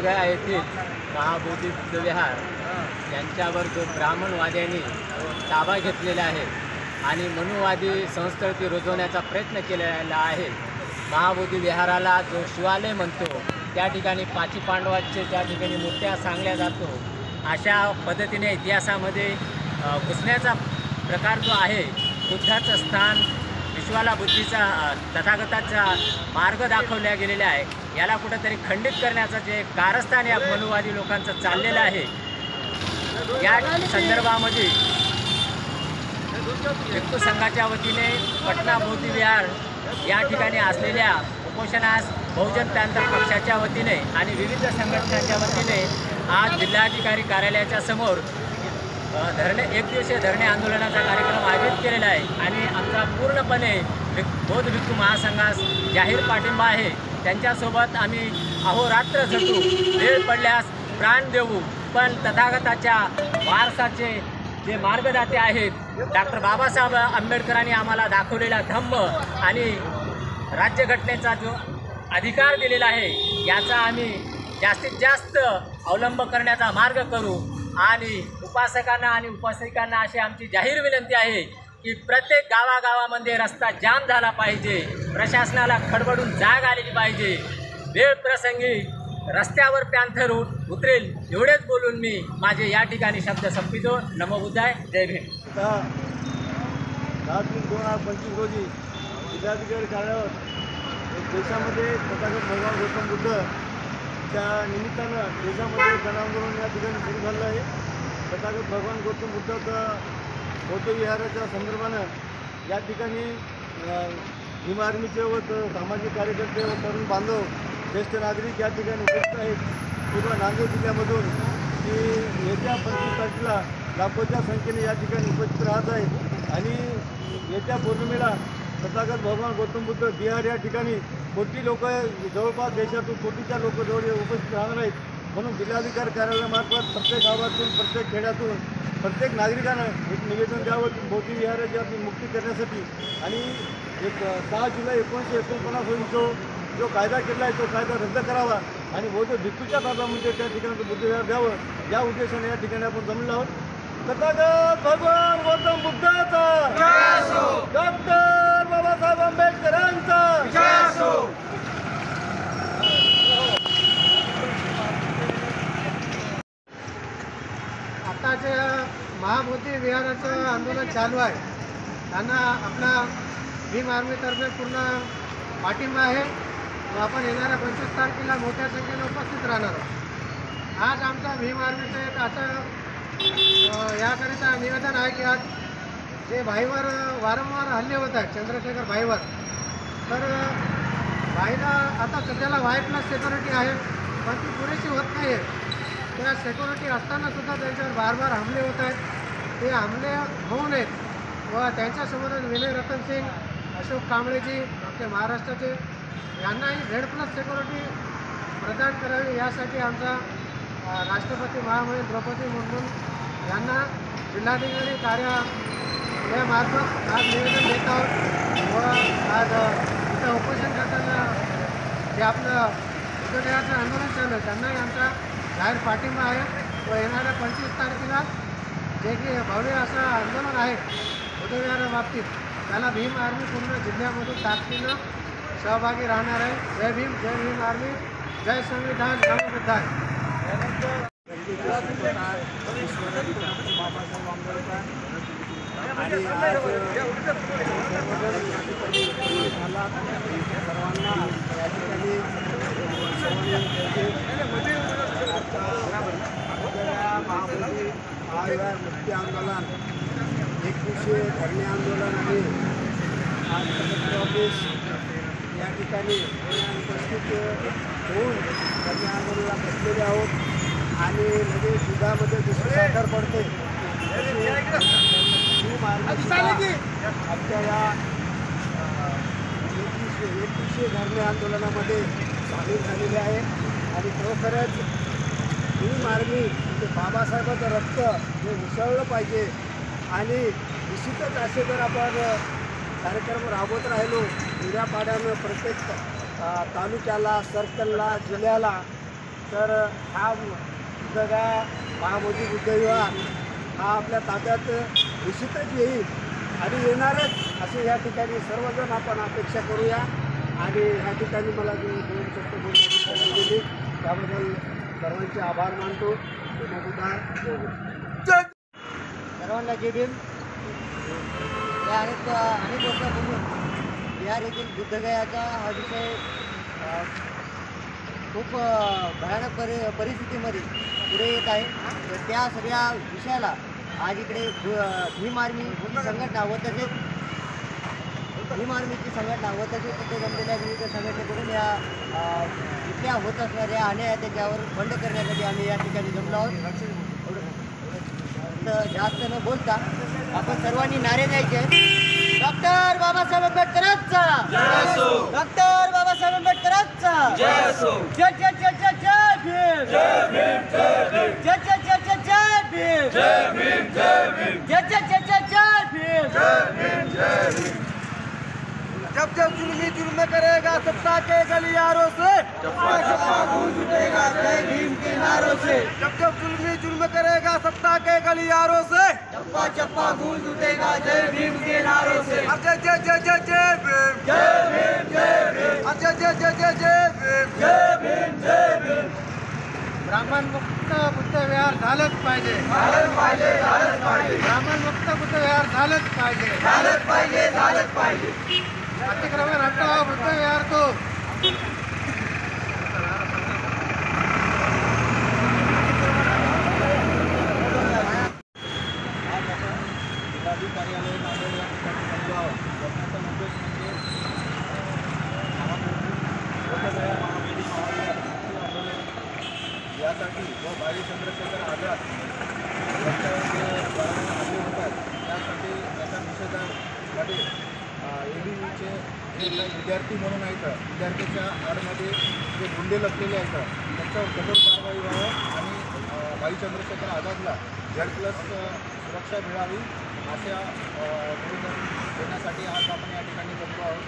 बोधगया येथील महाबोधी बुद्धविहार यांच्यावर जो ब्राह्मणवाद्यांनी ताबा घेतलेला आहे आणि मनुवादी संस्कृती रुजवण्याचा प्रयत्न केलेला आहे। महाबोधी विहाराला जो शिवालय म्हणतो त्या ठिकाणी पाची पांडवांचे त्या ठिकाणी मूर्त्या सांगल्या जातो। अशा पद्धतीने इतिहासामध्ये घुसण्याचा प्रकार जो आहे, बुद्धाचं स्थान, विश्वाला बुद्धीचा तथागताचा मार्ग दाखवल्या गेलेला आहे, याला कुठेतरी खंडित करण्याचं जे कारस्थान या मनुवादी लोकांचं चाललेलं आहे, या संदर्भामध्ये भिक्खू संघाच्या वतीने पटना बौद्ध विहार या ठिकाणी असलेल्या उपोषणास बहुजन क्रांती पक्षाच्या वतीने आणि विविध संघटनांच्या वतीने आज जिल्हाधिकारी कार्यालयाच्या समोर एक दिवसीय धरणे आंदोलनाचा कार्यक्रम आयोजित केलेला आहे आणि आमचा पूर्णपणे बौद्ध भिक्खू महासंघास जाहीर पाठिंबा आहे। त्यांच्यासोबत आम्ही अहोरात्र झटू, वेळ पडल्यास प्राण देऊ, पण तथागताच्या वारसाचे जे मार्गदाते आहेत डॉक्टर बाबासाहेब आंबेडकरांनी आम्हाला दाखवलेला धम्म आणि राज्यघटनेचा जो अधिकार दिलेला आहे, याचा आम्ही जास्तीत जास्त अवलंब करण्याचा मार्ग करू आणि उपासकांना आणि उपासिकांना अशी आमची जाहीर विनंती आहे की प्रत्येक गावागावामध्ये रस्ता जाम झाला पाहिजे, प्रशासनाला खडबडून जाग आलेली पाहिजे, वेळ प्रसंगी रस्त्यावर पॅन्थर उतरेल एवढेच बोलून मी माझे या ठिकाणी शब्द संपवितो। नमो बुद्धाय, जय भीम। 10/3/2025 रोजी जिल्हाधिकारी कार्यालयावर देशामध्ये तथागत भगवान गौतम बुद्धच्या निमित्तानं देशामध्ये जनआंदोलन या ठिकाणी सुरू झालं आहे। तथागत भगवान गौतम बुद्धाचं बौद्ध विहाराच्या संदर्भानं या ठिकाणी भीम आर्मीचे व सामाजिक कार्यकर्ते व तरुण बांधव, ज्येष्ठ नागरिक या ठिकाणी उपस्थित आहेत। पूर्ण नांदेड जिल्ह्यामधून की येत्या 25 तारखेला लाखोच्या संख्येने या ठिकाणी उपस्थित राहत आहेत आणि येत्या पौर्णिमेला तथागत भगवान गौतम बुद्ध विहार या ठिकाणी कोटी लोक, जवळपास देशातून कोटीच्या लोक जवळ उपस्थित राहणार आहेत। म्हणून जिल्हाधिकारी कार्यालयामार्फत प्रत्येक गावातून, प्रत्येक खेड्यातून प्रत्येक नागरिकानं एक निवेदन द्यावं की बौद्ध विहाराची आपली मुक्ती करण्यासाठी आणि 6 जुलै 1949 रोजी जो कायदा केला आहे तो कायदा रद्द करावा आणि बौद्ध भिक्खूच्या ताब्यामध्ये त्या ठिकाणी बुद्ध विहार द्यावं, या उद्देशाने या ठिकाणी आपण जमलो आहोत। तथागत भगवान गौतम बुद्धाचा जय असो, डॉक्टर बाबासाहेब आंबेडकरांचा जय असो। आता जे महाबोधी विहाराचं आंदोलन चालू आहे, त्यांना आपला भीम आर्मीतर्फे पूर्ण पाठिंबा आहे व आपण येणाऱ्या 25 तारखेला मोठ्या संख्येने उपस्थित राहणार आहोत। आज आमचा भीम आर्मीचं एक असं याकरिता निवेदन आहे की आज जे भाईवर वारंवार हल्ले होत आहेत, चंद्रशेखर भाईवर, तर भाईला आता सध्याला व्हाईट सिक्युरिटी आहे पण ती पुरेशी होत नाही आहे। त्या सिक्युरिटी असतानासुद्धा त्यांच्यावर बार हमले होत आहेत। ते हमले होऊ नयेत व त्यांच्यासोबतच विनय रतन सिंग, अशोक कांबळेजी आपले महाराष्ट्राचे, यांनाही Z+ सिक्युरिटी प्रदान करावी, यासाठी आमचा राष्ट्रपती महामहिम द्रौपदी मुर्मू यांना जिल्हाधिकारी कार्यालयामार्फत आज निवेदन देत आहोत व आज इथं उपोषण करताना जे आपलं बुद्धविहाराचं आंदोलन चालू आहे त्यांनाही आमचा जाहीर पाठिंबा आहे व येणाऱ्या 25 तारखेला जे की भव्य असं आंदोलन आहे बुद्धविहाराबाबतीत, त्याला भीम आर्मी पूर्ण जिल्ह्यामधून ताकदीनं सहभागी राहणार आहे। जय भीम, जय भीम आर्मी, जय संविधान, नमो बुद्धाय। बाबासाहेब आंबेडकर आणि आज सर्वांना या ठिकाणी महाबोधी महाविहार मुक्ती आंदोलन, 1 दिवसीय धरणे आंदोलन आहे। आज कलेक्टर ऑफिस या ठिकाणी उपस्थित होऊन धरणे आंदोलनाला बसलेले आहोत आणि लगेच दुधामध्ये दुसरं साखर पडते आमच्या या 1 दिवसीय धरणे आंदोलनामध्ये सामील झालेले आहे आणि खरोखरच भीम आर्मी म्हणजे बाबासाहेबांचं रक्त हे उसळलं पाहिजे आणि निश्चितच असे जर आपण कार्यक्रम राबवत राहिलो उद्यापाड्यानं प्रत्येक तालुक्याला, सर्कलला, जिल्ह्याला तर हा बुद्धगया महामोदी बुद्धविहार हा आपल्या ताब्यात निश्चितच येईल आणि येणारच असे या ठिकाणी सर्वजण आपण अपेक्षा करूया. आणि ह्या ठिकाणी मला जी 2 शब्द बोलण्याची संधी दिली त्याबद्दल सर्वांचे आभार मानतो. सर्वांना जय भीम. या अनेक वर्षापासून बिहार येथील बुद्धगयाचा हा विषय खूप भयानक परिस्थितीमध्ये पुढे येत आहे. तर त्या सगळ्या विषयाला आज इकडे भीम आर्मीची संघटना व तसेच भीम आर्मीची संघटना व तसेच तिथे जमलेल्या विविध संघटनेकडून या इथल्या होत असणाऱ्या अन्याय त्याच्यावर बंद करण्यासाठी आम्ही या ठिकाणी जमलो आहोत. तर जास्त न बोलता आपण सर्वांनी नारे द्यायचे. डॉक्टर बाबासाहेब आंबेडकरांचा डॉक्टर बाबासाहेब आंबेडकरांचा जय जय जय जय जय भीम जय भीम जय जय जय जय जय भीम जय भीम जय जय जय जय जय भीम जय भीम. जब जब जुल्म करेगा सत्ता के गलियारों से चप्पा चप्पा गूंज उठेगा जय भीम के नारों से. जब जब जुल्म करेगा सत्ता के गलियारों से चप्पा चप्पा गूंज उठेगा जय भीम के नारों से. जय जय जय जय जय भीम जय भीम जय भीम जय जय जय जय जय भीम जय भीम जय भीम. ब्राह्मण मुक्त बुद्ध विहार झालंच पाहिजे ब्राह्मण मुक्त बुद्ध विहार झालंच पाहिजे. अतिक्रमण हटाओ बुद्ध विहार को. कार्यालय नांदेड या ठिकाणी जमलो आहोत. जमण्याचा उद्देश म्हणजे बुद्धगया महामोदी महाविहार आंदोलन यासाठी व भाई चंद्रशेखर आझाद यांच्यावर जे बराच हल्ले होतात त्यासाठी त्याच्या निषेधामध्ये ABVचे जे विद्यार्थी म्हणून आहेत विद्यार्थ्याच्या आडमध्ये जे गुंडे लपलेले आहेत त्यांच्यावर कठोर कारवाई व्हावं आणि भाई चंद्रशेखर आझादला Z+ सुरक्षा मिळावी अशा निवेदन देण्यासाठी आज आपण या ठिकाणी जमलो आहोत.